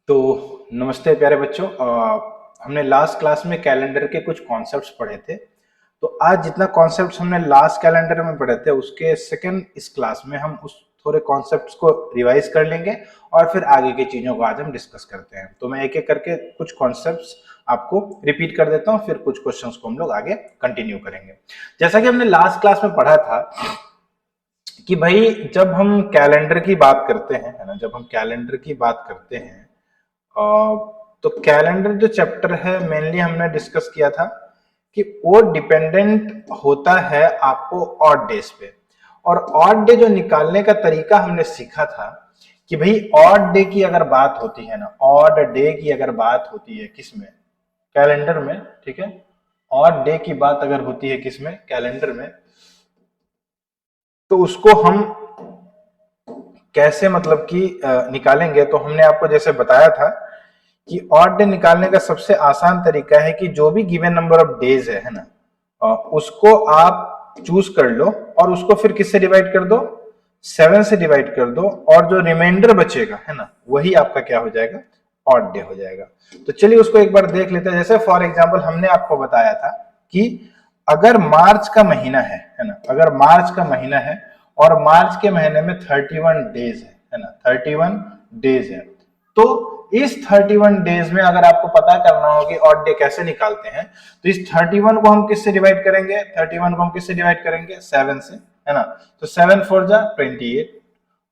तो नमस्ते प्यारे बच्चों। हमने लास्ट क्लास में कैलेंडर के कुछ कॉन्सेप्ट्स पढ़े थे। तो आज जितना कॉन्सेप्ट्स हमने लास्ट कैलेंडर में पढ़े थे उसके सेकंड इस क्लास में हम उस थोड़े कॉन्सेप्ट्स को रिवाइज कर लेंगे और फिर आगे की चीजों को आज हम डिस्कस करते हैं। तो मैं एक एक करके कुछ कॉन्सेप्ट्स आपको रिपीट कर देता हूँ, फिर कुछ क्वेश्चंस को हम लोग आगे कंटिन्यू करेंगे। जैसा कि हमने लास्ट क्लास में पढ़ा था कि भाई जब हम कैलेंडर की बात करते हैं, है ना, जब हम कैलेंडर की बात करते हैं तो कैलेंडर जो चैप्टर है मेनली हमने डिस्कस किया था कि वो डिपेंडेंट होता है आपको ऑड डेज पे। और ऑड डे जो निकालने का तरीका हमने सीखा था कि भाई ऑड डे की अगर बात होती है ना, ऑड डे की अगर बात होती है किसमें, कैलेंडर में, ठीक है। ऑड डे की बात अगर होती है किसमें, कैलेंडर में, तो उसको हम कैसे मतलब कि निकालेंगे। तो हमने आपको जैसे बताया था कि ऑड डे निकालने का सबसे आसान तरीका है कि जो भी गिवन नंबर ऑफ डेज है ना, उसको आप चूज कर लो और उसको फिर किससे डिवाइड कर दो, 7 से डिवाइड कर दो, और जो रिमाइंडर बचेगा है ना वही आपका क्या हो जाएगा, ऑड डे हो जाएगा। तो चलिए उसको एक बार देख लेते हैं। जैसे फॉर एग्जांपल हमने आपको बताया था कि अगर मार्च का महीना है ना, अगर मार्च का महीना है और मार्च के महीने में 31 डेज है ना, 31 डेज है, तो इस 31 डेज में अगर आपको पता करना हो कि ऑड डे कैसे निकालते हैं, तो इस 31 को हम किससे डिवाइड करेंगे, 31 को हम किससे डिवाइड करेंगे, 7 से, है ना। तो 7 4 जा 28,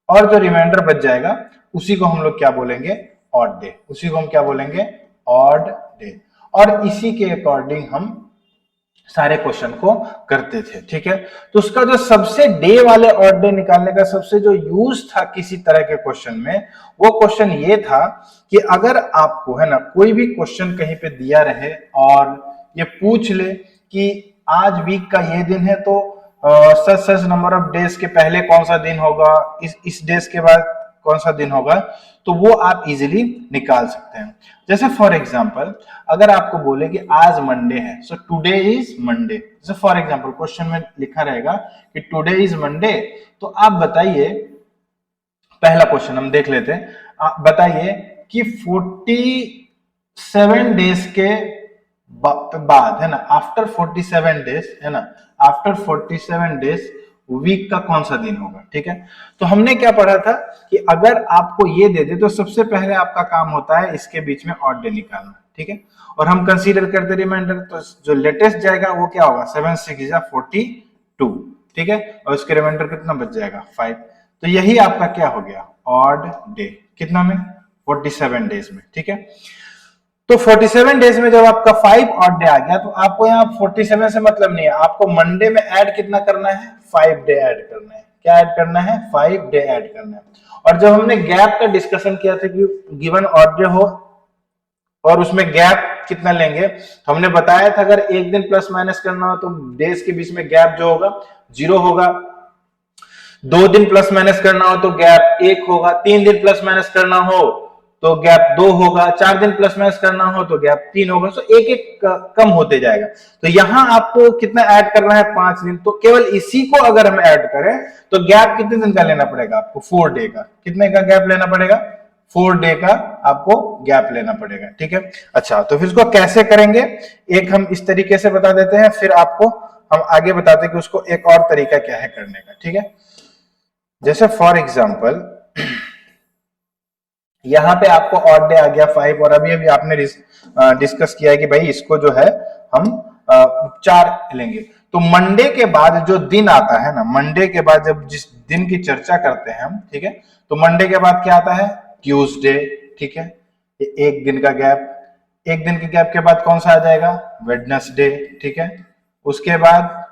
और जो रिमाइंडर बच जाएगा उसी को हम लोग क्या बोलेंगे, ऑड डे, उसी को हम क्या बोलेंगे, ऑड डे। और इसी के अकॉर्डिंग हम सारे क्वेश्चन को करते थे, ठीक है। तो उसका जो सबसे डे वाले ऑड डे निकालने का सबसे जो यूज था किसी तरह के क्वेश्चन में, वो क्वेश्चन ये था कि अगर आपको है ना कोई भी क्वेश्चन कहीं पे दिया रहे और ये पूछ ले कि आज वीक का ये दिन है, तो सच सच नंबर ऑफ डेज के पहले कौन सा दिन होगा, इस डेज के बाद कौन सा दिन होगा, तो वो आप इजीली निकाल सकते हैं। जैसे फॉर एग्जांपल अगर आपको बोले कि आज मंडे है, सो टुडे इज मंडे। जैसे फॉर एग्जांपल क्वेश्चन में लिखा रहेगा कि टुडे इज मंडे, तो आप बताइए, पहला क्वेश्चन हम देख लेते हैं। आप बताइए कि 47 डेज के बाद, है ना, आफ्टर 47 डेज, है ना, आफ्टर 47 डेज वीक का कौन सा दिन होगा, ठीक है। तो हमने क्या पढ़ा था कि अगर आपको ये दे दे तो सबसे पहले आपका काम होता है इसके बीच में ऑड डे निकालना, ठीक है। और हम कंसीडर करते रिमाइंडर, तो जो लेटेस्ट जाएगा वो क्या होगा, 7 6 42, ठीक है। और उसके रिमाइंडर कितना बच जाएगा, 5। तो यही आपका क्या हो गया, ऑड डे, कितना में, 47 डेज में, ठीक है। तो 47 डेज में जब आपका 5 ऑड डे आ गया, तो आपको यहाँ 47 से मतलब नहीं है, आपको मंडे में ऐड कितना करना है, 5 डे ऐड करना है। क्या ऐड करना है, 5 डे ऐड करना है। और जब हमने गैप का डिस्कशन किया था कि गिवन ऑड डे हो और उसमें गैप कितना लेंगे, तो हमने बताया था अगर एक दिन प्लस माइनस करना हो तो डेज के बीच में गैप जो होगा 0 होगा, 2 दिन प्लस माइनस करना हो तो गैप 1 होगा, 3 दिन प्लस माइनस करना हो तो गैप 2 होगा, 4 दिन प्लस माइनस करना हो तो गैप 3 होगा। तो एक एक कम होते जाएगा। तो यहां आपको कितना ऐड करना है, 5 दिन। तो केवल इसी को अगर हम ऐड करें तो गैप कितने दिन का लेना पड़ेगा आपको, 4 डे का। कितने का गैप लेना पड़ेगा, 4 डे का आपको गैप लेना पड़ेगा, ठीक है। अच्छा, तो फिर इसको कैसे करेंगे, एक हम इस तरीके से बता देते हैं, फिर आपको हम आगे बताते हैं कि उसको एक और तरीका क्या है करने का, ठीक है। जैसे फॉर एग्जाम्पल यहां पे आपको ऑड डे आ गया 5, और अभी अभी आपने डिस्कस किया है कि भाई इसको जो है हम 4 लेंगे। तो मंडे के बाद जो दिन आता है ना, मंडे के बाद जब जिस दिन की चर्चा करते हैं हम, ठीक है, तो मंडे के बाद क्या आता है, ट्यूसडे, ठीक है। एक दिन का गैप, एक दिन के गैप के बाद कौन सा आ जाएगा, वेडनेसडे, ठीक है। उसके बाद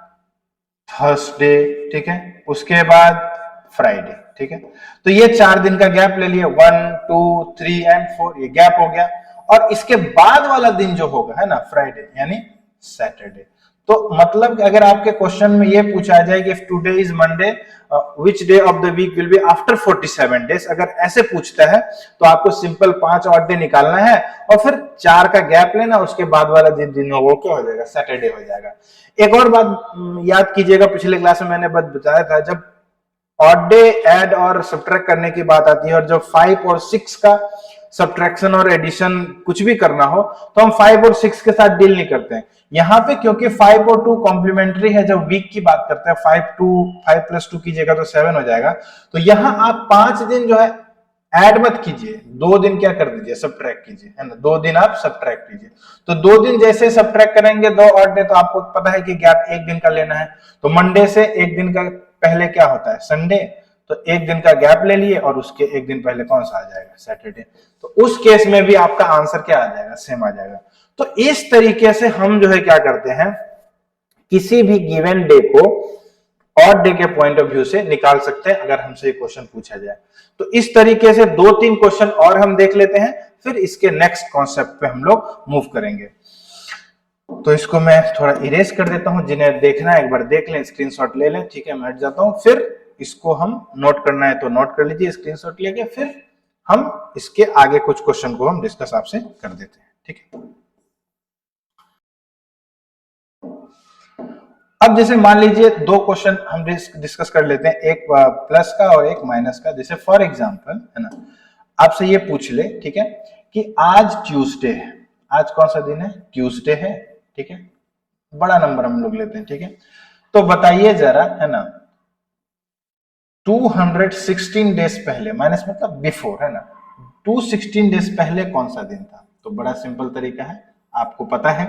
थर्सडे, ठीक है। उसके बाद फ्राइडे, ठीक है। तो ये 4 दिन का गैप ले लिए, 1 2 3 एंड 4, ये गैप हो गया। और इसके बाद वाला दिन जो होगा है ना, फ्राइडे यानी सैटरडे। तो मतलब कि अगर आपके क्वेश्चन में ये पूछा जाए कि if today is Monday, which day of the week will be after 47 days, अगर ऐसे पूछता है तो आपको सिंपल 5 ऑड डे निकालना है और फिर 4 का गैप लेना, उसके बाद वाला दिन वो क्या हो जाएगा, सैटरडे हो जाएगा। एक और बात याद कीजिएगा, पिछले क्लास में मैंने बताया था, जब ऑड डे ऐड और सब्ट्रैक्ट करने की बात आती है, और जब 5 और 6 का सब्ट्रैक्शन और एडिशन कुछ भी करना हो तो हम 5 और 6 के साथ डील नहीं करते हैं। यहाँ पे क्योंकि 5 और 2 कॉम्प्लीमेंट्री है, जब वीक की बात करते हैं 5 प्लस 2 कीजिएगा तो 7 हो जाएगा। तो यहाँ आप 5 दिन जो है ऐड मत कीजिए, 2 दिन क्या कर दीजिए, सब्ट्रैक्ट कीजिए, है ना, 2 दिन आप सब्ट्रैक्ट कीजिए। तो 2 दिन जैसे सब्ट्रैक्ट करेंगे 2 ऑड डे, तो आपको पता है कि गैप 1 दिन का लेना है। तो मंडे से 1 दिन का पहले क्या होता है, संडे, तो 1 दिन का गैप ले लिए और उसके 1 दिन पहले कौन सा आ जाएगा, सैटरडे। तो उस केस में भी आपका आंसर क्या आ जाएगा, सेम आ जाएगा। तो इस तरीके से हम जो है क्या करते हैं, किसी भी गिवन डे को ऑड डे के पॉइंट ऑफ व्यू से निकाल सकते हैं, अगर हमसे क्वेश्चन पूछा जाए। तो इस तरीके से 2-3 क्वेश्चन और हम देख लेते हैं, फिर इसके नेक्स्ट कॉन्सेप्ट पे हम लोग मूव करेंगे। तो इसको मैं थोड़ा इरेज कर देता हूं, जिन्हें देखना है एक बार देख लें, स्क्रीनशॉट ले लें, ठीक है। मैं हट जाता हूं, फिर इसको हम नोट करना है तो नोट कर लीजिए स्क्रीनशॉट लेके, फिर हम इसके आगे कुछ क्वेश्चन को हम डिस्कस आपसे कर देते हैं, ठीक है। अब जैसे मान लीजिए 2 क्वेश्चन हम डिस्कस कर लेते हैं, एक प्लस का और एक माइनस का। जैसे फॉर एग्जांपल, है ना, आपसे ये पूछ ले, ठीक है, कि आज ट्यूसडे है, आज कौन सा दिन है, ट्यूसडे है, ठीक है, बड़ा नंबर हम लोग लेते हैं, ठीक है। तो बताइए जरा, है ना, 216 डेज पहले, माइनस मतलब बिफोर, है ना, 216 डेज पहले कौन सा दिन था। तो बड़ा सिंपल तरीका है, आपको पता है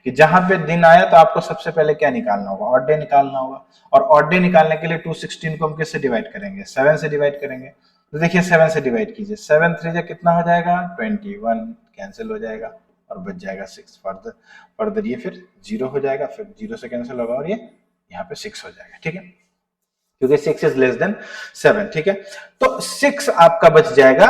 कि जहां पे दिन आया तो आपको सबसे पहले क्या निकालना होगा, ऑड डे निकालना होगा। और ऑड डे निकालने के लिए 216 को हम किससे डिवाइड करेंगे, 7 से डिवाइड करेंगे। तो देखिए 7 से डिवाइड कीजिए, 7 3 जा कितना हो जाएगा, 21, कैंसिल हो जाएगा और बच जाएगा 6। फर्दर ये फिर 0 हो जाएगा, फिर 0 से कैंसिल होगा और ये यहाँ पे 6 हो जाएगा, ठीक है, क्योंकि 6 इज लेस देन 7, ठीक है। तो 6 आपका बच जाएगा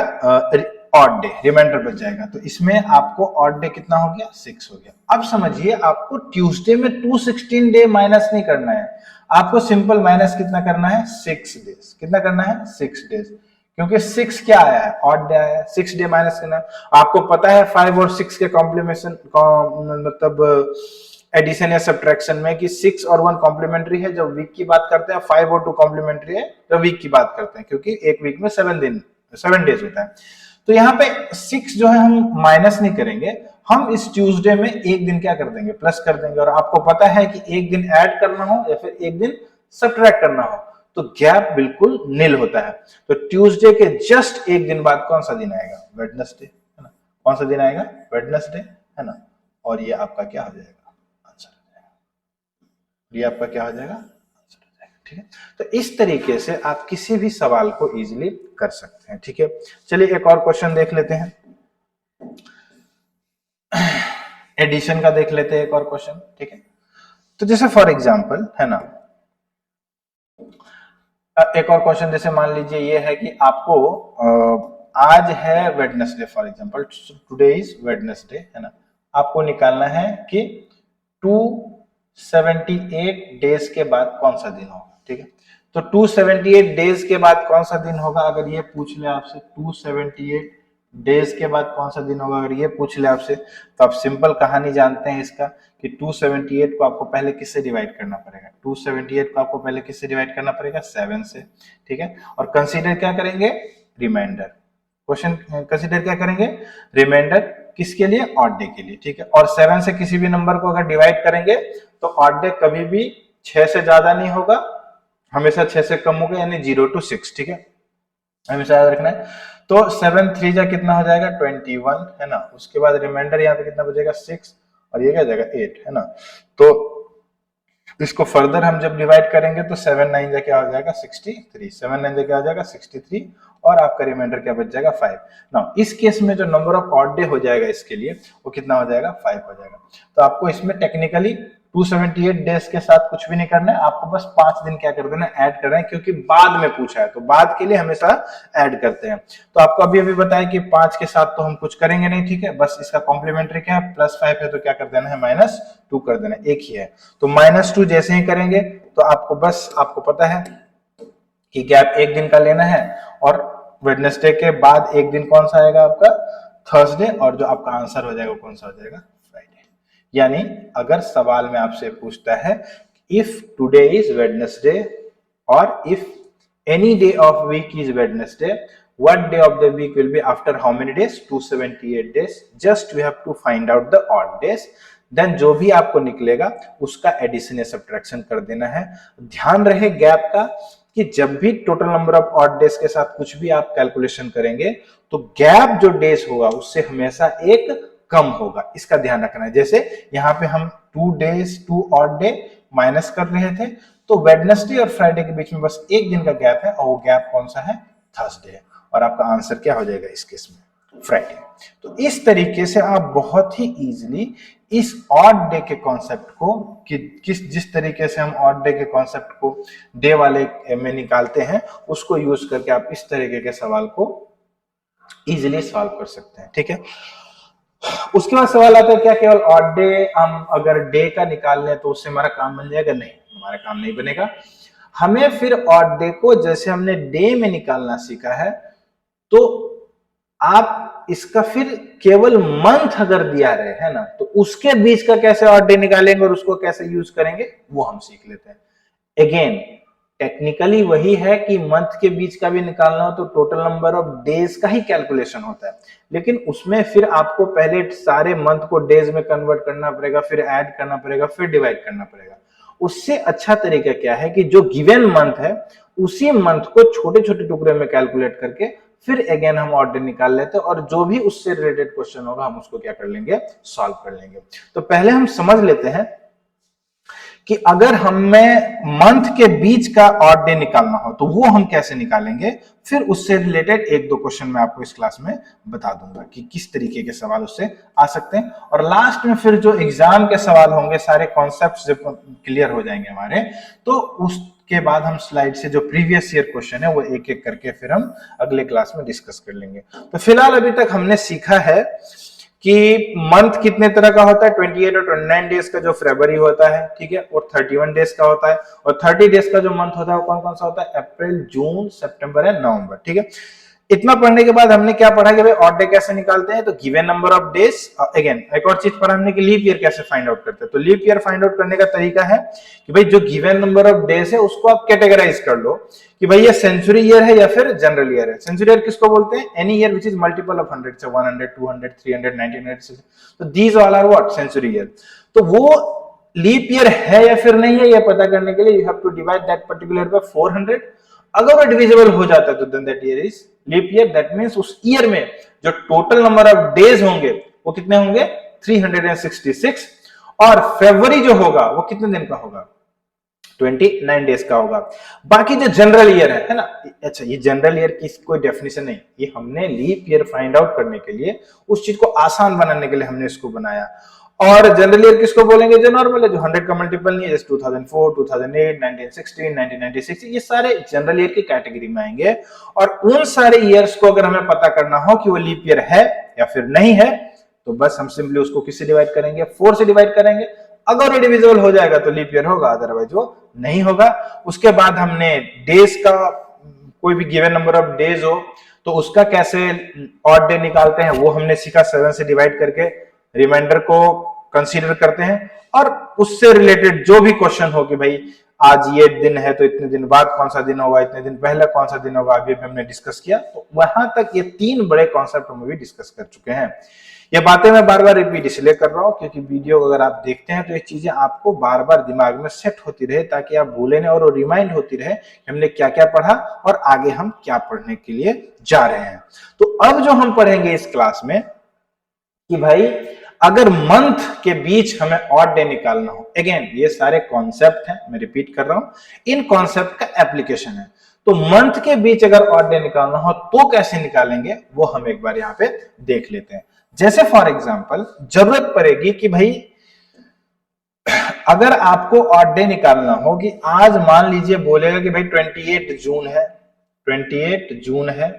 ऑड डे, रिमाइंडर बच जाएगा। तो इसमें आपको ऑड डे कितना हो गया, 6 हो गया। अब समझिए, आपको ट्यूसडे में 216 डे माइनस नहीं करना है, आपको सिंपल माइनस कितना करना है, 6 डेज। कितना करना है, 6 डेज, क्योंकि 6 क्या आया है, ऑड डे आया है, 6 डे माइनस करना है। आपको पता है 5 और 6 के कॉम्प्लीमेंट मतलब एडिशन या सब्ट्रैक्शन में कि 6 और 1 कॉम्प्लीमेंट्री है जब वीक की बात करते हैं, 5 और 2 कॉम्प्लीमेंट्री है जब वीक की बात करते हैं, क्योंकि एक वीक में 7 डेज होता है। तो यहाँ पे 6 जो है हम माइनस नहीं करेंगे, हम इस ट्यूसडे में एक दिन क्या कर देंगे, प्लस कर देंगे। और आपको पता है कि एक दिन ऐड करना हो या फिर एक दिन सब्ट्रैक्ट करना हो तो गैप बिल्कुल नील होता है। तो ट्यूसडे के जस्ट एक दिन बाद कौन सा दिन आएगा, वेडनेसडे, है ना। कौन सा दिन आएगा, वेडनेसडे, है ना। और ये आपका क्या हो जाएगा, ये आपका क्या हो जाएगा, आंसर हो जाएगा, ठीक है। तो इस तरीके से आप किसी भी सवाल को इजीली कर सकते हैं, ठीक है। चलिए एक और क्वेश्चन देख लेते हैं, एडिशन का देख लेते हैं एक और क्वेश्चन, ठीक है। तो जैसे फॉर एग्जांपल, है ना, एक और क्वेश्चन जैसे मान लीजिए ये है कि आपको आज है Wednesday, for example today is Wednesday, है ना। आपको निकालना है कि 278 डेज के बाद कौन सा दिन होगा, ठीक है। तो 278 डेज के बाद कौन सा दिन होगा, अगर ये पूछ ले आपसे 278 डेज के बाद कौन सा दिन होगा, अगर ये पूछ ले आपसे, तो आप सिंपल कहानी जानते हैं इसका कि 278 को आपको पहले किससे डिवाइड करना पड़ेगा, 278 को आपको पहले किससे डिवाइड करना पड़ेगा, 7 से, ठीक है। और कंसीडर क्या करेंगे, रिमाइंडर। क्वेश्चन कंसीडर क्या करेंगे, रिमाइंडर, किसके लिए, ऑड डे के लिए, ठीक है। और 7 से किसी भी नंबर को अगर डिवाइड करेंगे तो ऑड डे कभी भी 6 से ज्यादा नहीं होगा, हमेशा 6 से कम होगा, यानी 0 to 6, ठीक है, हमेशा याद रखना है। तो 7 3 जा कितना हो जाएगा, 21, है ना। उसके बाद रिमाइंडर यहाँ पे कितना बचेगा, 6, और ये क्या जाएगा, 8, है ना। तो इसको फर्दर हम जब डिवाइड करेंगे तो 7 9 जा क्या हो जाएगा, 63, 7 9 जा क्या हो जाएगा, 63, और आपका रिमाइंडर क्या बच जाएगा, 5। नाउ इस केस में जो नंबर ऑफ ऑड डे हो जाएगा इसके लिए, वो कितना हो जाएगा, 5 हो जाएगा। तो आपको इसमें टेक्निकली 278 डेज के साथ कुछ भी नहीं करना है, आपको बस 5 दिन क्या कर देना, ऐड कर रहे हैं, क्योंकि बाद में पूछा है तो बाद के लिए हमेशा ऐड करते हैं। तो आपको अभी अभी बताया कि 5 के साथ तो हम कुछ करेंगे नहीं, ठीक है, बस इसका कॉम्प्लीमेंट्री क्या है, +5 है तो क्या कर देना है, -2 कर देना, एक ही है। तो -2 जैसे ही करेंगे तो आपको बस, आपको पता है कि गैप एक दिन का लेना है, और वेडनेसडे के बाद एक दिन कौन सा आएगा आपका, थर्सडे, और जो आपका आंसर हो जाएगा कौन सा हो जाएगा, फ्राइडे। यानी अगर सवाल में आपसे पूछता है इफ टुडे इज वेडनेसडे और if any day of week is Wednesday, what day of the week will be after how many days? 278 days. Just we have to find out the odd days. Then जो भी आपको निकलेगा उसका addition या subtraction कर देना है। ध्यान रहे गैप का कि जब भी total number of odd days के साथ कुछ भी आप कैलकुलेशन करेंगे तो गैप जो डेज होगा उससे हमेशा एक कम होगा, इसका ध्यान रखना है। जैसे यहाँ पे हम 2 डेज 2 ऑड डे माइनस कर रहे थे, तो वेडनेसडे और फ्राइडे के बीच में बस एक दिन का गैप है और वो गैप कौन सा है? थर्सडे है। और आपका आंसर क्या हो जाएगा इस केस में? फ्राइडे। तो इस तरीके से आप बहुत ही इजीली इस ऑड डे के कॉन्सेप्ट को जिस तरीके से हम ऑड डे के कॉन्सेप्ट को डे वाले में निकालते हैं उसको यूज करके आप इस तरीके के सवाल को इजीली सॉल्व कर सकते हैं। ठीक है, उसके बाद सवाल आता है क्या केवल ऑड डे हम अगर डे का निकाल लें तो उससे हमारा काम बन जाएगा? नहीं, हमारा काम नहीं बनेगा। हमें फिर ऑड डे को जैसे हमने डे में निकालना सीखा है तो आप इसका फिर केवल मंथ अगर दिया रहे है ना तो उसके बीच का कैसे ऑड डे निकालेंगे और उसको कैसे यूज करेंगे वो हम सीख लेते हैं। अगेन टेक्निकली वही है कि मंथ के बीच का भी निकालना हो तो टोटल नंबर ऑफ डेज का ही कैलकुलेशन होता है, लेकिन उसमें फिर आपको पहले सारे मंथ को डेज में कन्वर्ट करना पड़ेगा, फिर ऐड करना पड़ेगा, फिर डिवाइड करना पड़ेगा। उससे अच्छा तरीका क्या है कि जो गिवन मंथ है उसी मंथ को छोटे छोटे टुकड़े में कैलकुलेट करके फिर अगेन हम ऑर्डर निकाल लेते हैं और जो भी उससे रिलेटेड क्वेश्चन होगा हम उसको क्या कर लेंगे? सॉल्व कर लेंगे। तो पहले हम समझ लेते हैं कि अगर हमें मंथ के बीच का ऑड डे निकालना हो तो वो हम कैसे निकालेंगे, फिर उससे रिलेटेड एक दो क्वेश्चन मैं आपको इस क्लास में बता दूंगा कि किस तरीके के सवाल उससे आ सकते हैं। और लास्ट में फिर जो एग्जाम के सवाल होंगे सारे कॉन्सेप्ट्स जब क्लियर हो जाएंगे हमारे, तो उसके बाद हम स्लाइड से जो प्रीवियस ईयर क्वेश्चन है वो एक एक करके फिर हम अगले क्लास में डिस्कस कर लेंगे। तो फिलहाल अभी तक हमने सीखा है कि मंथ कितने तरह का होता है, 28 और 29 डेज का जो फरवरी होता है, ठीक है, और 31 डेज का होता है, और 30 डेज का जो मंथ होता है वो कौन कौन सा होता है? अप्रैल, जून, सितंबर एंड नवंबर। ठीक है, इतना पढ़ने के बाद हमने क्या पढ़ा कि भाई ऑड डे कैसे निकालते हैं, तो given number of days. Again एक और चीज पढ़ा हमने कि लीप ईयर कैसे फाइंड आउट करते हैं। तो लीप ईयर फाइंड आउट करने का तरीका है कि भाई जो गिवन नंबर ऑफ डेज है उसको आप कैटेगराइज कर लो कि भाई ये सेंचुरी ईयर है या फिर जनरल ईयर है। सेंचुरी ईयर किसको बोलते हैं? Any year which is multiple of 100, 100, 200, 300, 1900, तो these all are what? Century year. तो वो लीप ईयर है या फिर नहीं है ये पता करने के लिए you have to divide that particular by 400। अगर वो डिविजिबल हो जाता है तो then that year is leap year. That means उस ईयर में जो टोटल नंबर ऑफ डेज होंगे वो कितने होंगे? 366। और फरवरी जो होगा वो कितने दिन का होगा? 29 डेज का होगा। बाकी जो जनरल ईयर है ना, अच्छा ये जनरल ईयर की कोई डेफिनेशन नहीं, ये हमने लीप ईयर फाइंड आउट करने के लिए उस चीज को आसान बनाने के लिए हमने इसको बनाया। और जनरल ईयर किसको बोलेंगे? जो नॉर्मल है, जो 100 का मल्टीपल नहीं है, जैसे 2004, 2008, 1916, 1996, ये सारे जनरल ईयर की कैटेगरी में आएंगे। और उन सारे ईयर्स को अगर हमें पता करना हो कि वो लीप ईयर है या फिर नहीं है तो बस हम सिंपली उसको किससे डिवाइड करेंगे? 4 से डिवाइड करेंगे। अगर वो डिविजिबल हो जाएगा तो लीप ईयर होगा, अदरवाइज वो नहीं होगा। उसके बाद हमने डेज का, कोई भी गिवन नंबर ऑफ डेज हो तो उसका कैसे ऑड डे निकालते हैं वो हमने सीखा। 7 से डिवाइड करके रिमाइंडर को कंसीडर करते हैं और उससे रिलेटेड जो भी क्वेश्चन हो कि भाई आज ये दिन है तो इतने दिन बाद कौन सा दिन होगा, इतने दिन पहले कौन सा दिन होगा, अभी हमने डिस्कस किया। तो वहां तक ये 3 बड़े कॉन्सेप्ट हम भी डिस्कस कर चुके हैं। ये बातें मैं बार बार रिपीट इसलिए कर रहा हूं क्योंकि वीडियो अगर आप देखते हैं तो ये चीजें आपको बार बार दिमाग में सेट होती रहे ताकि आप भूलें नहीं और रिमाइंड होती रहे कि हमने क्या क्या पढ़ा और आगे हम क्या पढ़ने के लिए जा रहे हैं। तो अब जो हम पढ़ेंगे इस क्लास में कि भाई अगर मंथ के बीच हमें ऑड डे निकालना हो, अगेन ये सारे कॉन्सेप्ट हैं, मैं रिपीट कर रहा हूं, इन कॉन्सेप्ट का एप्लीकेशन है। तो मंथ के बीच अगर ऑड डे निकालना हो तो कैसे निकालेंगे वो हम एक बार यहां पे देख लेते हैं। जैसे फॉर एग्जांपल जरूरत पड़ेगी कि भाई अगर आपको ऑड डे निकालना हो कि आज मान लीजिए बोलेगा कि भाई 28 जून है, 28 जून है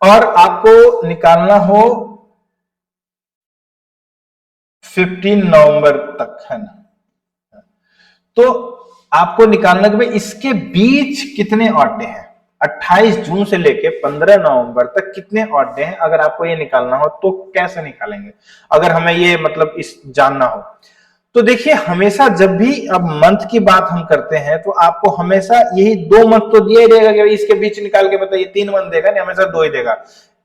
और आपको निकालना हो 15 नवंबर तक, है ना, तो आपको निकालना कि भाई इसके बीच कितने ऑड डे हैं। 28 जून से लेके 15 नवंबर तक कितने ऑड डे हैं, अगर आपको ये निकालना हो तो कैसे निकालेंगे? अगर हमें ये मतलब इस जानना हो तो देखिए हमेशा जब भी अब मंथ की बात हम करते हैं तो आपको हमेशा यही 2 मंथ तो दिया ही देगा कि इसके बीच निकाल के बताइए, 3 मंथ देगा नहीं, हमेशा 2 ही देगा,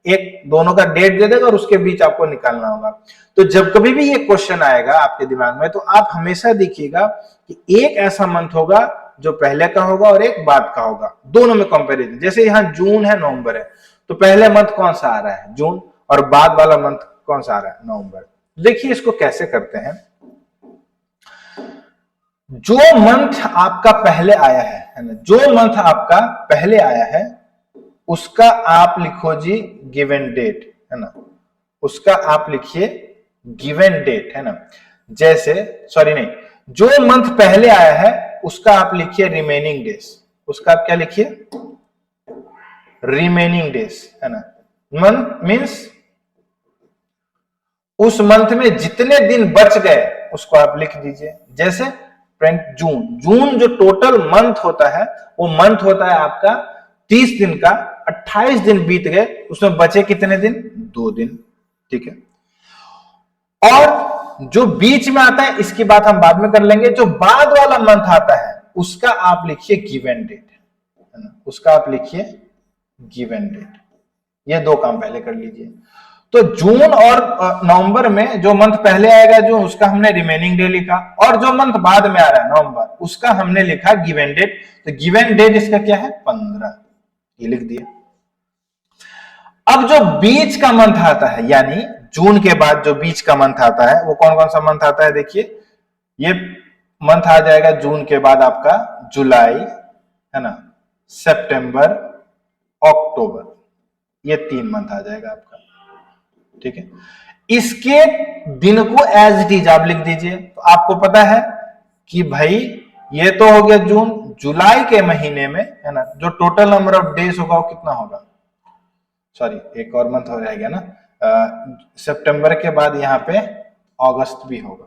एक दोनों का डेट दे देगा और उसके बीच आपको निकालना होगा। तो जब कभी भी ये क्वेश्चन आएगा आपके दिमाग में तो आप हमेशा देखिएगा कि एक ऐसा मंथ होगा जो पहले का होगा और एक बाद का होगा, दोनों में कंपैरिजन। जैसे यहाँ जून है, नवंबर है, तो पहले मंथ कौन सा आ रहा है, जून, और बाद वाला मंथ कौन सा आ रहा है, नवंबर। देखिए इसको कैसे करते हैं, जो मंथ आपका पहले आया है ना, जो मंथ आपका पहले आया है उसका आप लिखो जी गिवन डेट, है ना, उसका आप लिखिए गिवन डेट, है ना। जैसे सॉरी नहीं, जो मंथ पहले आया है उसका आप लिखिए रिमेनिंग डेज, उसका आप क्या लिखिए, रिमेनिंग डेज, है ना। मंथ मींस उस मंथ में जितने दिन बच गए उसको आप लिख दीजिए। जैसे जून, जून जो टोटल मंथ होता है वो मंथ होता है आपका 30 दिन का, 28 दिन बीत गए, उसमें बचे कितने दिन, 2 दिन, ठीक है। और जो बीच में आता है इसकी बात हम बाद में कर लेंगे, जो बाद वाला मंथ आता है उसका आप लिखिए गिवन डेट, है ना, उसका आप लिखिए गिवन डेट। ये 2 काम पहले कर लीजिए। तो जून और नवंबर में जो मंथ पहले आएगा जून, उसका हमने रिमेनिंग डे लिखा, और जो मंथ बाद में आ रहा है नवंबर, उसका हमने लिखा गिवन डेट। तो गिवन डेट इसका क्या है, 15, ये लिख दिया। अब जो बीच का मंथ आता है, यानी जून के बाद जो बीच का मंथ आता है वो कौन कौन सा मंथ आता है, देखिए ये मंथ आ जाएगा जून के बाद आपका जुलाई, है ना, सितंबर, अक्टूबर, ये 3 मंथ आ जाएगा आपका, ठीक है। इसके दिन को एज इट इज आप लिख दीजिए। तो आपको पता है कि भाई ये तो हो गया जून, जुलाई के महीने में, है ना, जो टोटल नंबर ऑफ डेज होगा वो कितना होगा, सॉरी एक और मंथ हो जाएगा ना, सितंबर के बाद यहाँ पे अगस्त भी होगा,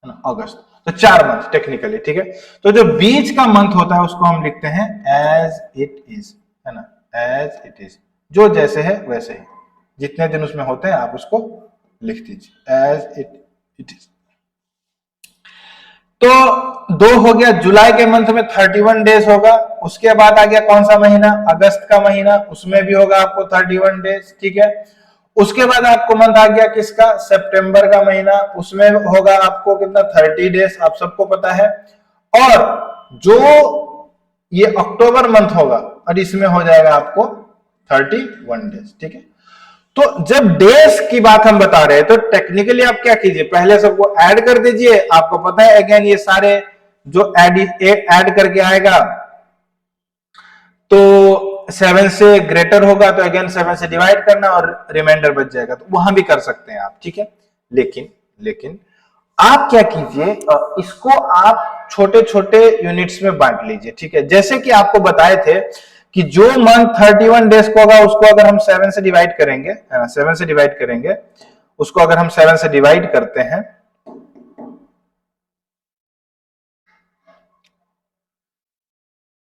है ना, अगस्त, तो 4 मंथ टेक्निकली, ठीक है। तो जो बीच का मंथ होता है उसको हम लिखते हैं एज इट इज, है ना, एज इट इज, जो जैसे है वैसे ही, जितने दिन उसमें होते हैं आप उसको लिख दीजिए एज इट इज। तो 2 हो गया, जुलाई के मंथ में 31 डेज होगा। उसके बाद आ गया कौन सा महीना, अगस्त का महीना, उसमें भी होगा आपको 31 डेज, ठीक है। उसके बाद आपको मंथ आ गया किसका, सितंबर का महीना, उसमें होगा आपको कितना, 30 डेज, आप सबको पता है। और जो ये अक्टूबर मंथ होगा और इसमें हो जाएगा आपको 31 डेज, ठीक है। तो जब डेज की बात हम बता रहे हैं तो टेक्निकली आप क्या कीजिए, पहले सबको ऐड कर दीजिए। आपको पता है अगेन ये सारे जो ऐड करके आएगा तो 7 से ग्रेटर होगा तो अगेन 7 से डिवाइड करना और रिमाइंडर बच जाएगा, तो वहां भी कर सकते हैं आप, ठीक है। लेकिन आप क्या कीजिए, इसको आप छोटे छोटे यूनिट्स में बांट लीजिए, ठीक है। जैसे कि आपको बताए थे कि जो मंथ 31 डेज को होगा उसको अगर हम 7 से डिवाइड करेंगे, है ना, 7 से डिवाइड करेंगे, उसको अगर हम 7 से डिवाइड करते हैं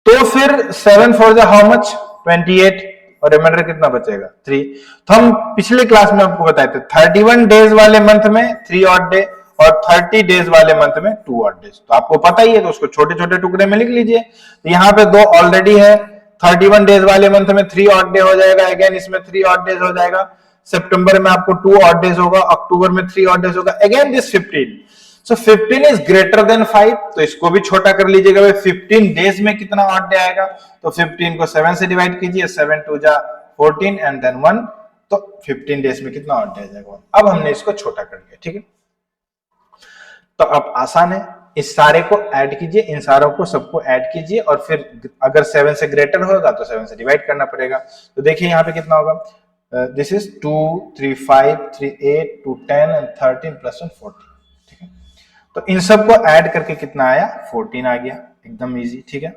तो फिर 7 4 जा हाउ मच, 28, और रिमाइंडर कितना बचेगा, 3। तो हम पिछले क्लास में आपको बताए थे 31 डेज वाले मंथ में 3 ऑड डे और 30 डेज वाले मंथ में 2 ऑड डेज। तो आपको पता ही है, तो उसको छोटे छोटे टुकड़े में लिख लीजिए। तो यहाँ पे 2 ऑलरेडी है, 31 डेज वाले मंथ में 3 ऑड डे हो जाएगा, अगेन इसमें 3 ऑड डेज हो जाएगा, सितंबर में आपको 2 ऑड डेज होगा, अक्टूबर में 3 ऑड डेज होगा, again this 15। So 15 is greater than 5, तो इसको भी छोटा कर लीजिएगा। 15 डेज में कितना ऑड डे आएगा, तो 15 को 7 से डिवाइड कीजिए, 7 2 जा 14 एंड देन 1, तो 15 डेज में कितना ऑड डे आ जाएगा। अब हमने इसको छोटा कर लिया, ठीक है। तो अब आसान है, इस सारे को ऐड कीजिए, इन सारों को सबको ऐड कीजिए, और फिर अगर 7 से ग्रेटर होगा तो 7 से डिवाइड करना पड़ेगा। तो देखिए यहाँ पे कितना होगा, दिस इज 2 3 5 3 8 2 10 एंड 13 प्लस 1 14, ठीक है। तो इन सबको ऐड करके कितना आया, 14 आ गया, एकदम इजी, ठीक है।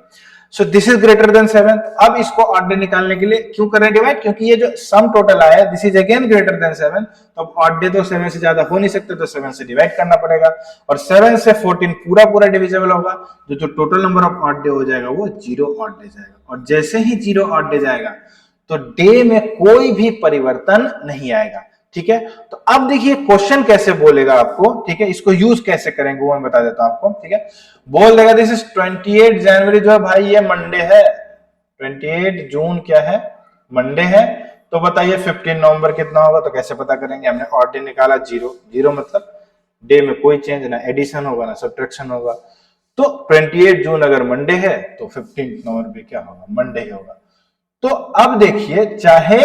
So this is greater than 7। अब इसको ऑड डे निकालने के लिए क्यों कर रहे हैं डिवाइड, क्योंकि ये जो सम टोटल आया है this is again greater than 7, तो अब ऑड डे तो 7 से ज्यादा हो नहीं सकते, तो 7 से डिवाइड करना पड़ेगा, और 7 से 14 पूरा पूरा डिविजिबल होगा, जो total number of odd day हो जाएगा वो 0 ऑड डे जाएगा, और जैसे ही 0 ऑड डे जाएगा तो डे में कोई भी परिवर्तन नहीं आएगा, ठीक है। तो अब देखिए क्वेश्चन कैसे बोलेगा आपको, ठीक है, इसको यूज कैसे करेंगे वो मैं बता देता हूं आपको, ठीक है। बोल देगा दिस इज 28 जनवरी, जो है भाई ये मंडे है, 28 जून क्या है, मंडे है। तो बताइए 15 नवंबर कितना होगा, तो कैसे पता करेंगे, हमने ऑड डे निकाला, जीरो, जीरो मतलब डे में कोई चेंज, ना एडिशन होगा ना सब्ट्रैक्शन होगा। तो 28 जून अगर मंडे है तो 15 नवंबर क्या होगा, मंडे ही होगा। तो अब देखिए चाहे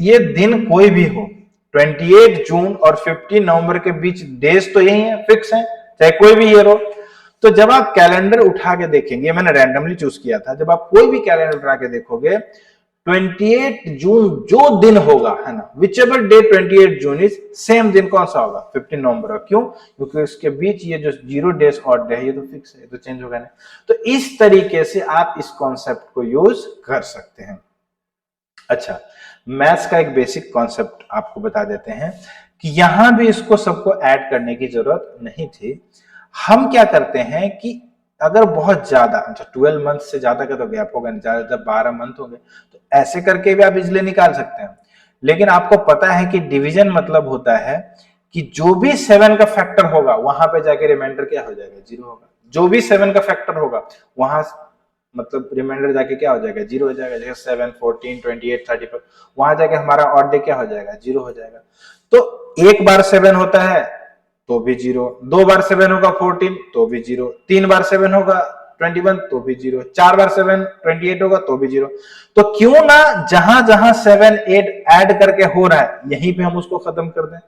ये दिन कोई भी हो, 28 जून और 15 नवंबर के बीच डेज तो यही है, फिक्स है, चाहे कोई भी ईयर हो। तो जब आप कैलेंडर उठा के देखेंगे, मैंने रैंडमली चूज किया था, जब आप कोई भी कैलेंडर उठा के देखोगे, 28 जून जो दिन होगा, है ना, which ever day 28 June is, same दिन कौन सा होगा, 15 नवंबर। क्यों? क्योंकि इसके बीच ये जो 0 डेज ऑड डे है ये तो फिक्स है, तो चेंज होगा नहीं। तो इस तरीके से आप इस कॉन्सेप्ट को यूज कर सकते हैं। अच्छा, मैथ्स का एक बेसिक कॉन्सेप्ट आपको बता देते हैं कि यहां भी इसको सबको ऐड करने की जरूरत नहीं थी। हम क्या करते हैं कि अगर बहुत ज्यादा, अच्छा 12 मंथ से ज्यादा का तो गैप होगा नहीं, ज्यादा 12 मंथ होंगे, तो ऐसे करके भी आप इजिली निकाल सकते हैं। लेकिन आपको पता है कि डिवीजन मतलब होता है कि जो भी 7 का फैक्टर होगा वहां पे जाके रिमाइंडर क्या हो जाएगा, जीरो होगा। जो भी 7 का फैक्टर होगा वहां मतलब रिमाइंडर जाके क्या हो जाएगा, जीरो हो जाएगा। जैसे 7, 14, 28, 35, वहां जाके हमारा ऑड डे क्या हो जाएगा, जीरो हो जाएगा। तो एक बार 7 होता है तो भी जीरो, 2 बार 7 होगा 14 तो भी जीरो, 3 बार 7 होगा 21 तो भी जीरो, 4 बार 7 28 होगा तो भी जीरो। तो क्यों ना जहां जहां 7 8 ऐड करके हो रहा है यहीं पे हम उसको खत्म कर दें,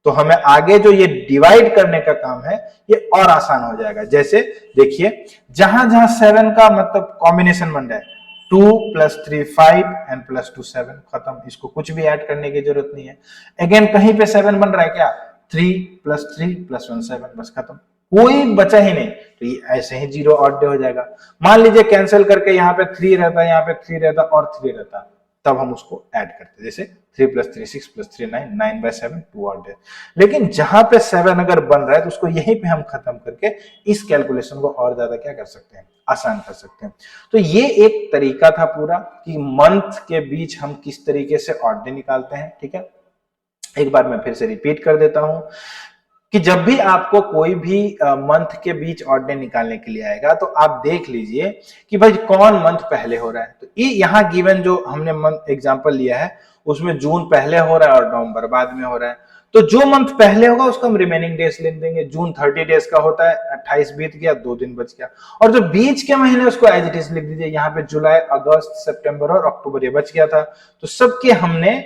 तो हमें आगे जो ये डिवाइड करने का काम है ये और आसान हो जाएगा। जैसे देखिए जहां जहां 7 का मतलब कॉम्बिनेशन बन रहा है, 2 + 3 5 एंड +2 7, खत्म, इसको कुछ भी ऐड करने की जरूरत नहीं है। अगेन कहीं पे 7 बन रहा है क्या, 3 + 3 + 1 7, बस खत्म, कोई बचा ही नहीं। तो ये ऐसे ही जीरो ऑड डे हो जाएगा। मान लीजिए कैंसिल करके यहाँ पे 3 रहता, यहाँ पे 3 रहता और 3 रहता, तब हम उसको ऐड करते, जैसे 3 + 3 6 + 3 9, 9/7 2 ऑड डे। लेकिन जहां पे 7 अगर बन रहा है तो उसको यहीं पे हम खत्म करके इस कैलकुलेशन को और ज्यादा क्या कर सकते हैं, आसान कर सकते हैं। तो ये एक तरीका था पूरा कि मंथ के बीच हम किस तरीके से ऑड डे निकालते हैं, ठीक है। एक बार मैं फिर से रिपीट कर देता हूं कि जब भी आपको कोई भी मंथ के बीच ऑड डे निकालने के लिए आएगा तो आप देख लीजिए कि भाई कौन मंथ पहले हो रहा है। तो ये यहाँ गिवन जो हमने मंथ एग्जांपल लिया है उसमें जून पहले हो रहा है और नवंबर बाद में हो रहा है। तो जो मंथ पहले होगा उसको हम रिमेनिंग डेज लिख देंगे। जून 30 डेज का होता है, 28 बीत गया, 2 दिन बच गया। और जो बीच के महीने उसको एज इट इज लिख दीजिए। यहाँ पे जुलाई, अगस्त, सितंबर और अक्टूबर ये बच गया था, तो सबके हमने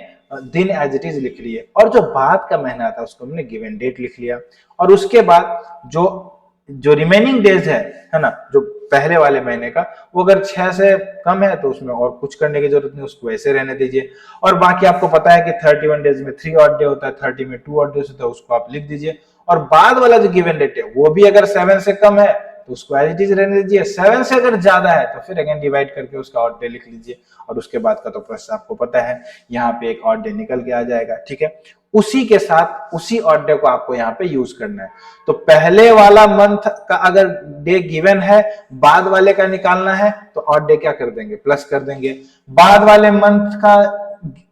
दिन एज इट इज लिख लिए। और जो बाद का महीना था उसको हमने गिवन डेट लिख लिया। और उसके बाद जो जो रिमेनिंग डेज है ना, जो पहले वाले महीने का, वो अगर 6 से कम है तो उसमें और कुछ करने की जरूरत नहीं, उसको ऐसे रहने दीजिए। और बाकी आपको पता है कि 31 डेज में 3 ऑड डे होता है, 30 में 2 ऑड डेज होता है, उसको आप लिख दीजिए। और बाद वाला जो गिवन डेट है वो भी अगर 7 से कम है तो उसको एज इट इज रहने दीजिए। 7 से अगर ज्यादा है तो फिर अगेन डिवाइड करके उसका ऑड डे लिख लीजिए। और उसके बाद का तो प्रोसेस आपको पता है, यहाँ पे एक ऑड डे निकल के आ जाएगा, ठीक है। उसी के साथ उसी ऑड डे को आपको यहाँ पे यूज करना है। तो पहले वाला मंथ का अगर डे गिवन है, बाद वाले का निकालना है तो ऑड डे क्या कर देंगे, प्लस कर देंगे। बाद वाले मंथ का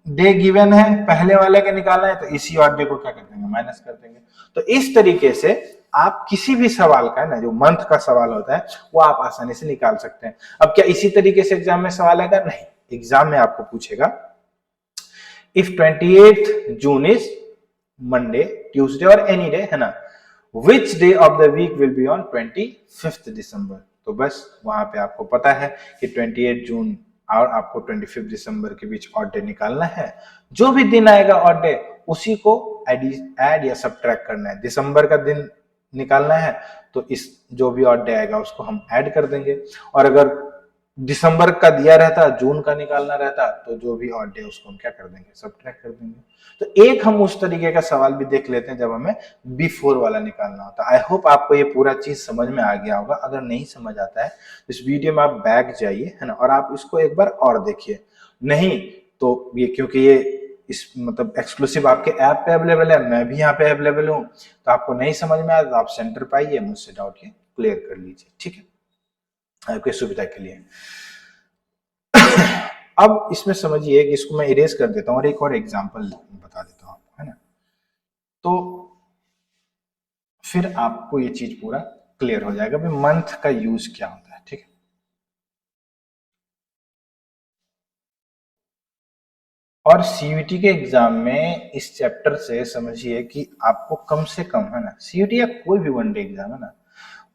डे गिवन है, पहले वाले का निकालना है तो इसी ऑड डे को क्या कर देंगे, माइनस कर देंगे। तो इस तरीके से आप किसी भी सवाल का ना, जो मंथ का सवाल होता है वो आप आसानी से निकाल सकते हैं। अब क्या इसी तरीके से एग्जाम में सवाल आएगा? नहीं, एग्जाम में आपको पूछेगा if 28th June is Monday, Tuesday और एनी डे, है ना, which day of the week will be on 25th December. तो बस वहां पे आपको पता है कि 28 जून और आपको 25 दिसंबर के बीच ऑड डे निकालना है। जो भी दिन आएगा ऑड डे उसी को ऐड या सब्ट्रैक्ट करना है। दिसंबर का दिन निकालना है तो इस जो भी ऑड डे आएगा उसको हम ऐड कर देंगे। और अगर दिसंबर का दिया रहता, जून का निकालना रहता, तो जो भी ऑड डे उसको हम क्या कर देंगे, सब्ट्रैक्ट कर देंगे। तो एक हम उस तरीके का सवाल भी देख लेते हैं जब हमें बिफोर वाला निकालना होता है। आई होप आपको ये पूरा चीज समझ में आ गया होगा। अगर नहीं समझ आता है इस वीडियो में आप बैक जाइए, है ना, और आप इसको एक बार और देखिए। नहीं तो ये, क्योंकि ये इस मतलब एक्सक्लूसिव आपके ऐप पे अवेलेबल है, मैं भी यहाँ पे अवेलेबल हूँ, तो आपको नहीं समझ में आया तो आप सेंटर पे आइए, मुझसे डाउट ये क्लियर कर लीजिए, ठीक है, आपकी सुविधा के लिए। अब इसमें समझिए कि इसको मैं इरेज कर देता हूँ और एक और एग्जांपल बता देता हूँ आपको, है ना। तो फिर आपको ये चीज पूरा क्लियर हो जाएगा भाई मंथ का यूज क्या होता है। ठीक है, और सीयूटी के एग्जाम में इस चैप्टर से समझिए कि आपको कम से कम, है ना, सीयूटी या कोई भी वनडे एग्जाम है ना,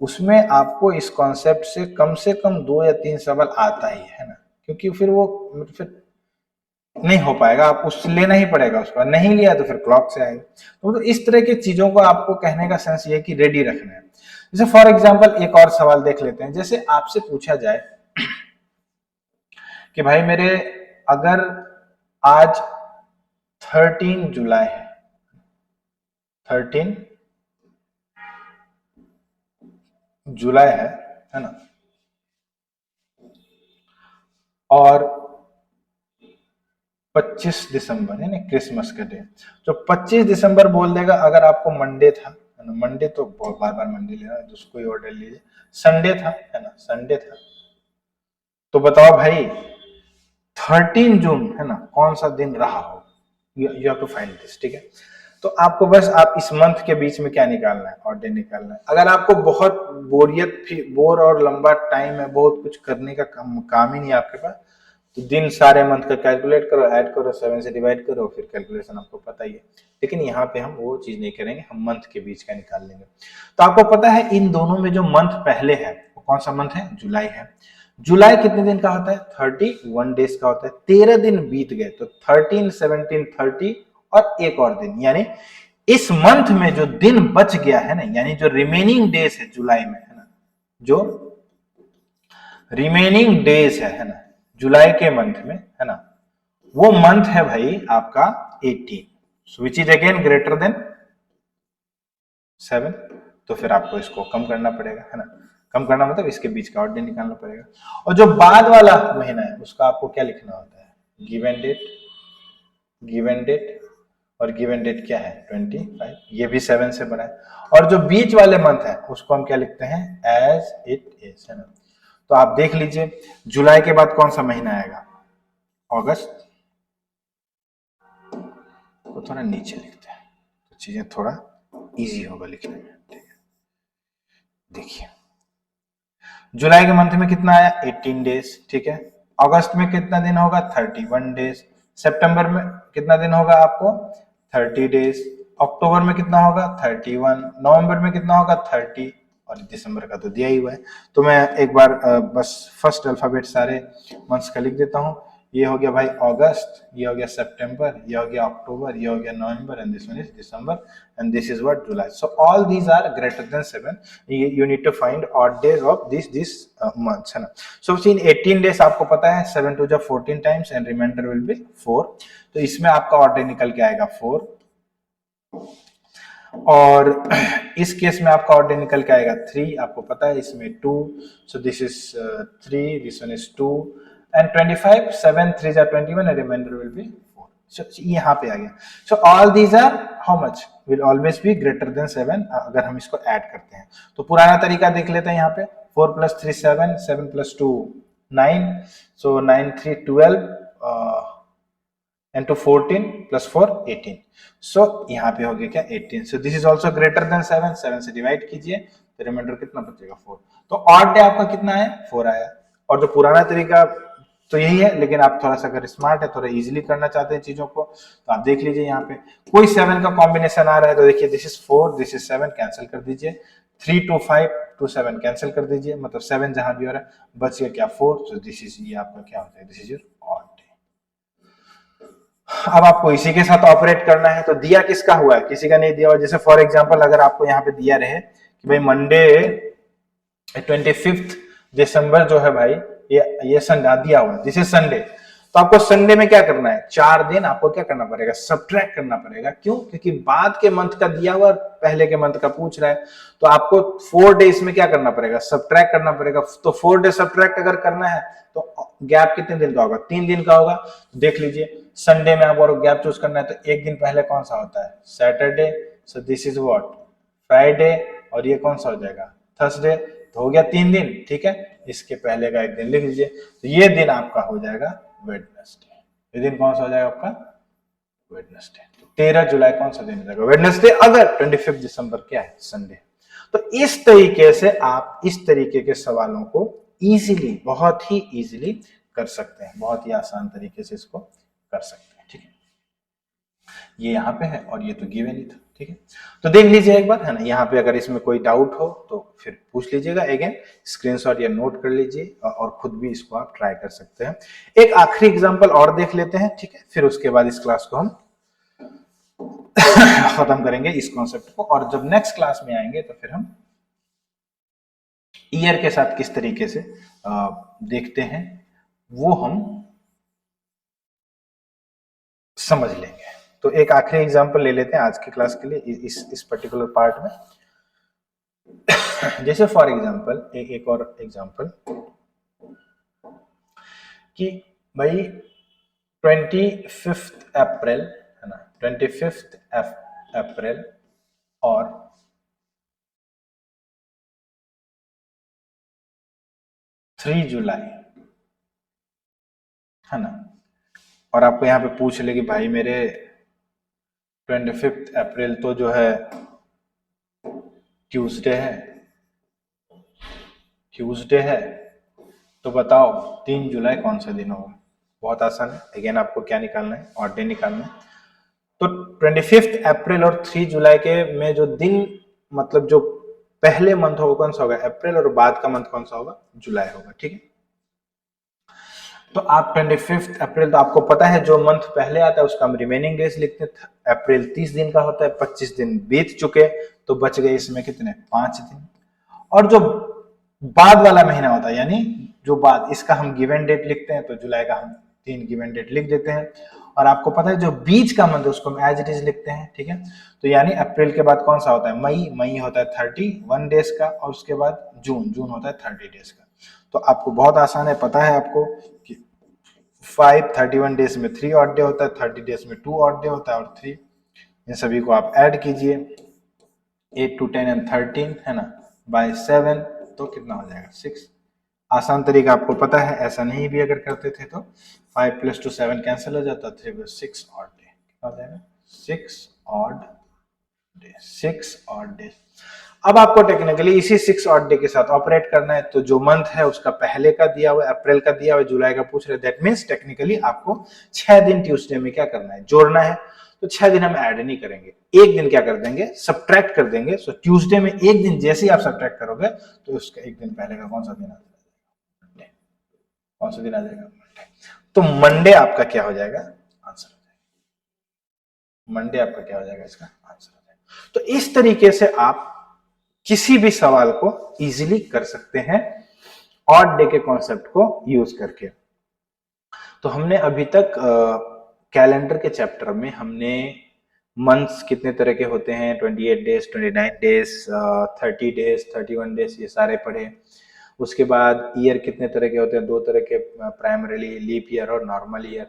उसमें आपको इस कॉन्सेप्ट से कम 2 या 3 सवाल आता ही है ना, क्योंकि फिर वो फिर नहीं हो पाएगा, आप उससे लेना ही पड़ेगा, उसका नहीं लिया तो फिर क्लॉक से आएगा। तो इस तरह की चीजों को आपको कहने का सेंस ये है कि रेडी रखना है। जैसे फॉर एग्जांपल एक और सवाल देख लेते हैं, जैसे आपसे पूछा जाए कि भाई मेरे, अगर आज 13 जुलाई है, 13 जुलाई है ना, और 25 दिसंबर है ना क्रिसमस का डे, तो 25 दिसंबर बोल देगा अगर आपको मंडे था, है ना, मंडे तो बहुत बार बार मंडे लेना है, तो उसको ही ऑर्डर लीजिए, संडे था, है ना, संडे था, तो बताओ भाई 13 जून, है ना, कौन सा दिन रहा हो, you have to find this. ठीक है, तो आपको बस आप इस मंथ के बीच में क्या निकालना है, ऑर्डर निकालना है। अगर आपको बहुत बोर और लंबा टाइम है, बहुत कुछ करने का काम ही नहीं है आपके पास, तो दिन सारे मंथ का कैलकुलेट करो, ऐड करो, 7 से डिवाइड करो, फिर कैलकुलेशन आपको पता ही है। लेकिन यहाँ पे हम वो चीज नहीं करेंगे, हम मंथ के बीच का निकाल लेंगे। तो आपको पता है इन दोनों में जो मंथ पहले है वो कौन सा मंथ है, जुलाई है। जुलाई कितने दिन का होता है, 31 डेज का होता है। 13 दिन बीत गए तो 13, 17, 30 और एक और दिन, यानी इस मंथ में जो दिन बच गया है ना, यानी जो रिमेनिंग डेज है जुलाई में, है ना, जो रिमेनिंग डेज है ना, जुलाई के मंथ में, है ना, वो मंथ है भाई आपका 18, which is again greater than 7। तो फिर आपको इसको कम करना पड़ेगा, है ना, कम करना मतलब इसके बीच का और डे निकालना पड़ेगा। और जो बाद वाला महीना है उसका आपको क्या लिखना होता है, गिवन डेट, गिवन डेट, और गिवन डेट क्या है 25, ये भी 7 से बड़ा है। और जो बीच वाले मंथ है उसको हम क्या लिखते हैं, एज इट इज, है ना। तो आप देख लीजिए जुलाई के बाद कौन सा महीना आएगा, अगस्त, को थोड़ा नीचे लिखते हैं तो चीजें थोड़ा इजी होगा लिखने में। ठीक है, देखिए जुलाई के मंथ में कितना आया, 18 डेज। ठीक है, अगस्त में कितना दिन होगा, 31 डेज। सितंबर में कितना दिन होगा आपको, 30 डेज। अक्टूबर में कितना होगा, 31। नवंबर में कितना होगा, 30। और दिसंबर का तो दिया ही हुआ है। तो मैं एक बार बस फर्स्ट अल्फाबेट सारे मंथ्स का लिख देता हूँ। ये हो गया भाई अगस्त, ये हो गया सितंबर, ये हो गया अक्टूबर, ये हो गया November, and this one is December, and this is what July. So all these are greater than 7. You need to find odd days of these months, है ना। So in 18 days आपको पता है 7 to the 14 times and remainder will be 4. तो इसमें आपका odd day निकल के आएगा 4, और इस केस में आपका odd day निकल के आएगा 3, आपको पता है इसमें 2, so this is 3, this one is 2, and 25, 7 3s are 21 and remainder will be 4. So यहाँ पे आ गया। So all these are how much will always be greater than 7 अगर हम इसको ऐड करते हैं। तो पुराना तरीका देख लेते हैं यहाँ पे, 4 + 3 7, 7 + 2 9, so 9 3 12 and to 14 + 4 18. So यहाँ पे हो गया क्या 18. So this is also greater than 7, 7 से डिवाइड कीजिए तो रिमाइंडर कितना बचेगा 4। तो ऑड डे आपका कितना है, 4 आया। और जो पुराना तरीका तो यही है, लेकिन आप थोड़ा सा अगर स्मार्ट है, थोड़ा इजीली करना चाहते हैं चीजों को, तो आप देख लीजिए यहाँ पे कोई 7 का कॉम्बिनेशन आ रहा है तो देखिए this is 4, this is 7, cancel कर दीजिए। 3 to 5 to 7 कैंसिल कर दीजिए, मतलब 7 जहां भी हो रहा है बच गया क्या 4। तो दिस इज, ये आपका क्या होता है, this is your odd day. अब आपको इसी के साथ ऑपरेट करना है। तो दिया किसका हुआ है, किसी का नहीं दिया हुआ। जैसे फॉर एग्जांपल अगर आपको यहाँ पे दिया रहे कि भाई मंडे 25 दिसंबर जो है भाई, ये संडे दिया हुआ है, दिस इज संडे, तो आपको संडे में क्या करना है, 4 दिन आपको क्या करना पड़ेगा, सब्ट्रैक्ट करना पड़ेगा। क्यों, क्योंकि बाद के मंथ का दिया हुआ पहले के मंथ का पूछ रहा है, तो आपको 4 डेज में क्या करना पड़ेगा, सब्ट्रैक्ट करना पड़ेगा। तो 4 डे सब्ट्रैक्ट अगर करना है तो गैप कितने दिन का होगा, 3 दिन का होगा। तो देख लीजिए संडे में आपको गैप चूज करना है तो एक दिन पहले कौन सा होता है, Saturday, so this is what Friday, और ये कौन सा हो जाएगा, थर्सडे। तो हो गया 3 दिन। ठीक है, इसके पहले का एक दिन लिख लीजिए, तो ये दिन आपका हो जाएगा वेडनेसडे। ये दिन कौन सा हो जाएगा आपका वेडनेसडे। तो 13 जुलाई कौन सा दिन रहेगा? वेडनेसडे। अगर 25 दिसंबर क्या है? संडे। तो इस तरीके से आप इस तरीके के सवालों को इजीली, बहुत ही इजीली कर सकते हैं, बहुत ही आसान तरीके से इसको कर सकते हैं। ठीक है, ये यहाँ पे है और ये तो गिवन ही था। ठीक है, तो देख लीजिए एक बार, है ना। यहाँ पे अगर इसमें कोई डाउट हो तो फिर पूछ लीजिएगा, अगेन स्क्रीनशॉट या नोट कर लीजिए और खुद भी इसको आप ट्राई कर सकते हैं। एक आखिरी एग्जांपल और देख लेते हैं, ठीक है, फिर उसके बाद इस क्लास को हम खत्म करेंगे इस कॉन्सेप्ट को, और जब नेक्स्ट क्लास में आएंगे तो फिर हम ईयर के साथ किस तरीके से देखते हैं वो हम समझ लेंगे। तो एक आखिरी एग्जांपल ले लेते हैं आज की क्लास के लिए इस पर्टिकुलर पार्ट में। जैसे फॉर एग्जांपल एक और एग्जांपल कि भाई 25 अप्रैल, है ना, 25 अप्रैल और 3 जुलाई, है ना, और आपको यहाँ पे पूछ ले कि भाई मेरे 25 अप्रैल तो जो है ट्यूसडे है, तो बताओ 3 जुलाई कौन सा दिन होगा? बहुत आसान है। अगेन आपको क्या निकालना है? ऑड डे निकालना है। तो 25 अप्रैल और 3 जुलाई के में जो दिन, मतलब जो पहले मंथ होगा कौन सा होगा? अप्रैल, और बाद का मंथ कौन सा होगा? जुलाई होगा। ठीक है, तो आप 25 अप्रैल, तो आपको पता है जो मंथ पहले आता है उसका हम रिमेनिंग डेज लिखते हैं। अप्रैल 30 दिन का होता है, 25 दिन बीत चुके तो बच गए इसमें कितने? 5 दिन। और जो बाद वाला महीना होता है, यानी जो बाद, इसका हम गिवन डेट लिखते हैं, तो जुलाई का हम 3 गिवन डेट लिख देते हैं। और आपको पता है जो बीच का मंथ है उसको हम एज इट इज लिखते हैं। ठीक है, तो यानी अप्रैल के बाद कौन सा होता है? मई होता है 31 डेज का, और उसके बाद जून होता है 30 डेज का। तो आपको बहुत आसान है, पता है आपको कि 31 डेज में 3 ऑड डे होता है, 30 डेज में 2 ऑड डे होता है, और 3, इन सभी को आप ऐड कीजिए, 8 to 10 and 13, है ना, बाय 7, तो कितना हो जाएगा? 6। आसान तरीका आपको पता है, ऐसा नहीं भी अगर करते थे तो 5 + 2 7 कैंसिल हो जाता, 3 + 6 ऑड डे, कितना हो जाएगा? 6 ऑड डे। अब आपको टेक्निकली इसी 6 ऑड डे के साथ ऑपरेट करना है। तो जो मंथ है उसका पहले का दिया हुआ है, अप्रैल का दिया हुआ है, जुलाई का पूछ रहे, दैट मींस टेक्निकली आपको 6 दिन ट्यूसडे में क्या करना है? जोड़ना है। तो 6 दिन हम ऐड नहीं करेंगे, एक दिन क्या कर देंगे? सब्ट्रैक्ट कर देंगे। सो ट्यूसडे में एक दिन जैसे ही आप सब्ट्रैक्ट करोगे तो उसका एक दिन पहले का कौन सा दिन आ जाएगा? कौन सा दिन आ जाएगा? तो मंडे आपका क्या हो जाएगा? आंसर हो जाएगा। मंडे आपका क्या हो जाएगा? इसका आंसर हो जाएगा। तो इस तरीके से आप किसी भी सवाल को इजीली कर सकते हैं ऑड डे के कॉन्सेप्ट को यूज करके। तो हमने अभी तक कैलेंडर के चैप्टर में हमने मंथ्स कितने तरह के होते हैं, 28 डेज, 29 डेज, 30 डेज, 31 डेज, ये सारे पढ़े। उसके बाद ईयर कितने तरह के होते हैं? 2 तरह के, प्राइमरीली लीप ईयर और नॉर्मल ईयर।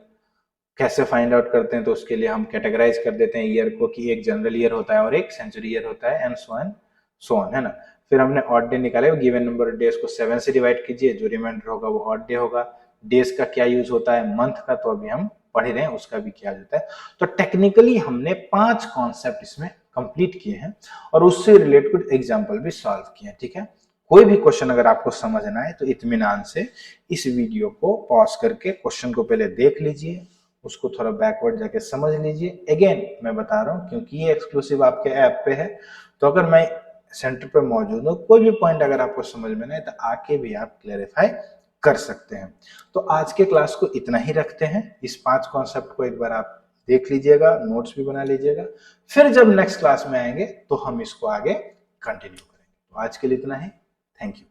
कैसे फाइंड आउट करते हैं? तो उसके लिए हम कैटेगराइज कर देते हैं ईयर को कि एक जनरल ईयर होता है और एक सेंचुरी ईयर होता है, एंड सो ऑन, है ना। फिर हमने ऑड डे निकाले, गिवन नंबर डेज को 7 से डिवाइड कीजिए, जो रिमाइंडर होगा वो ऑड डे होगा। डेज का क्या यूज होता है? मंथ का तो अभी हम पढ़ ही रहे हैं, उसका भी क्या होता है। तो टेक्निकली हमने 5 कॉन्सेप्ट इसमें कंप्लीट किए हैं और उससे रिलेटेड एग्जाम्पल भी सॉल्व किए हैं। ठीक है, कोई भी क्वेश्चन अगर आपको समझ ना आए तो इत्मीनान से इस वीडियो को पॉज करके क्वेश्चन को पहले देख लीजिए, उसको थोड़ा बैकवर्ड जाके समझ लीजिए। अगेन मैं बता रहा हूँ क्योंकि ये एक्सक्लूसिव आपके ऐप पे है, तो अगर मैं सेंटर पे मौजूद हूँ, कोई भी पॉइंट अगर आपको समझ में नहीं तो आके भी आप क्लेरिफाई कर सकते हैं। तो आज के क्लास को इतना ही रखते हैं। इस 5 कॉन्सेप्ट को एक बार आप देख लीजिएगा, नोट्स भी बना लीजिएगा, फिर जब नेक्स्ट क्लास में आएंगे तो हम इसको आगे कंटिन्यू करेंगे। तो आज के लिए इतना ही। Thank you.